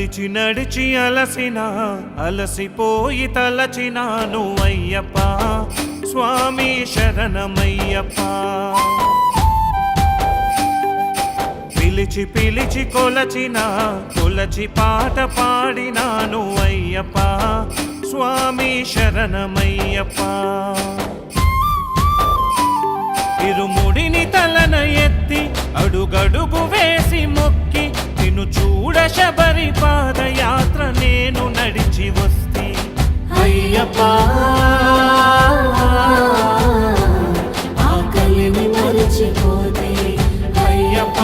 నడిచి నడిచి అలసిన అలసిపోయి తలచినాను అయ్యప్ప స్వామి శరణమయ్యప్ప పిలిచి పిలిచి కొలచి పాట పాడినాను అయ్యప్ప స్వామి శరణమయ్యప్ప ఇరుముడిని తలన ఎత్తి అడుగడుగు వేసి మొక్కి నిన్ను చూడ శబరి పాదయాత్ర నేను నడిచి వస్తి అయ్యప్ప ఆకలిని మరచిపోతే అయ్యప్ప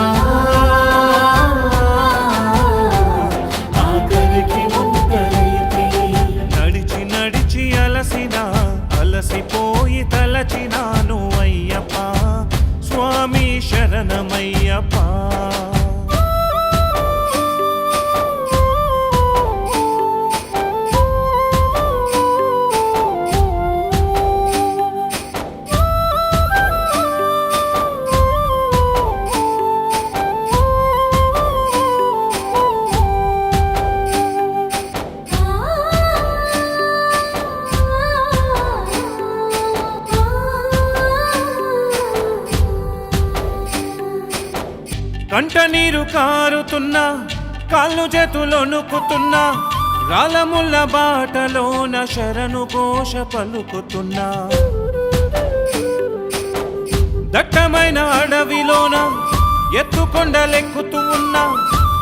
ఆకలికి ముక్కలైతే నడిచి నడిచి అలసిపోయి తలచినాను అయ్యప్ప స్వామి శరణమయ్యప్ప కంట నీరు కారుతున్నా కాళ్ళు చేతులు వణుకుతున్నా రాలముల్ల బాటలోన శరణు ఘోష పలుకుతున్నా దట్టమైన అడవిలోన ఎత్తుకొండలెక్కుతూ ఉన్నా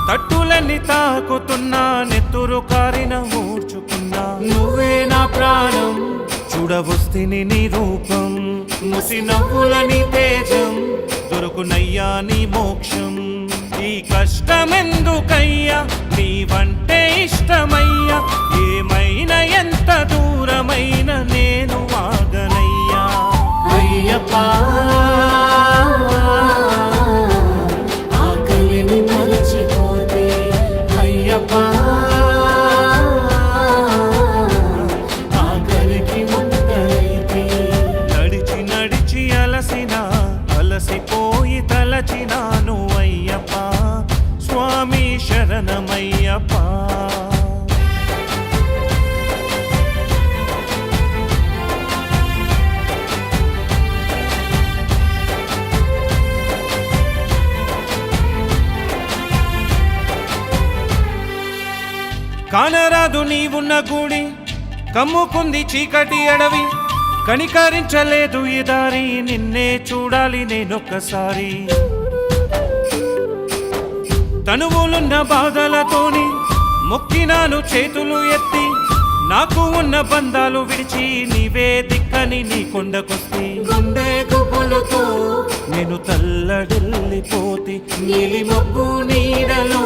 తట్టులన్నీ తాకుతున్నా నెత్తురు కారిన ఊడ్చుకున్నా నువ్వే నా ప్రాణం చూడవస్తిని నీ రూపం ముసి నవ్వులని తేజం దొరుకునయ్యా నీ మోక్షం ఈ కష్టమెందుకయ్యా నీవంటే ఇష్టమయ్యా ఏమైనా ఎంత దూరమైన నేను ఆగనయ్యా అయ్యప్ప ఆకలిని మరచిపోతే అయ్యప్ప ఆకలికి ముక్కలైతే నడిచి నడిచి అలసిపోయి తలచినాను అయ్యప్ప స్వామి శరణమయ్యప్ప కానరాదు నీవున్న గుడి కమ్ముకుంది చీకటి అడవి కనికరించలేదు ఈ దారి నిన్నే చూడాలి నేనొక్కసారి తనువులున్న బాధలతోని మొక్కినాను చేతులు ఎత్తి నాకు ఉన్న బంధాలు విడిచి నీవే దిక్కని నీ కొండకొస్తి గుండె గుబులతో నేను తల్లడిల్లిపోతి నీలి మబ్బు నీడలో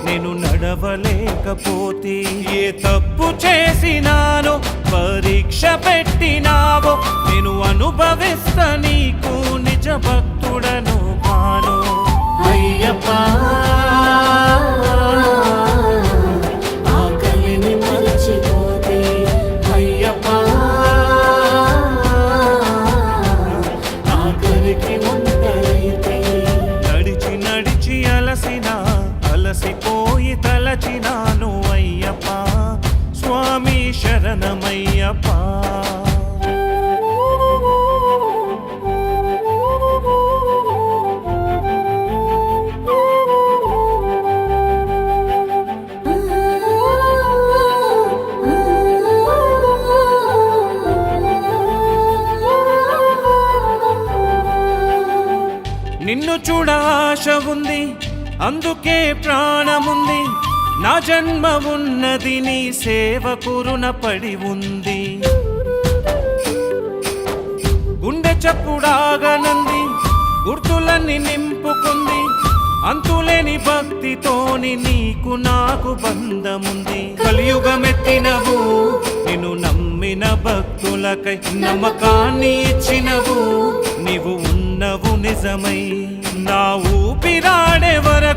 నేను నడవలేకపోతే ఏ తప్పు చేసినానో పరీక్ష పెట్టినావో నేను అనుభవిస్తా నీకు నిజ భక్తుడను కాను అయ్యప్ప ఆకలిని మరచిపోతే అయ్యప్ప ఆకలికి ముక్కలైతే నడిచి నడిచి అలసిపోయి తలచినాను అయ్యప్ప స్వామి శరణమయ్యప్ప నిన్ను చూడ ఆశ ఉంది అందుకే ప్రాణముంది నా జన్మ ఉన్నది నీ సేవకురున పడి ఉంది గుండె చప్పుడాగనంది గుర్తులన్నీ నింపుకుంది అంతులేని భక్తితోని నీకు నాకు బంధముంది కలియుగమెత్తినవు నిన్ను నమ్మిన భక్తులకై నమ్మకాన్ని ఇచ్చినవు నీవు ఉన్నవు నిజమై నా ఊపిరాడే వరకు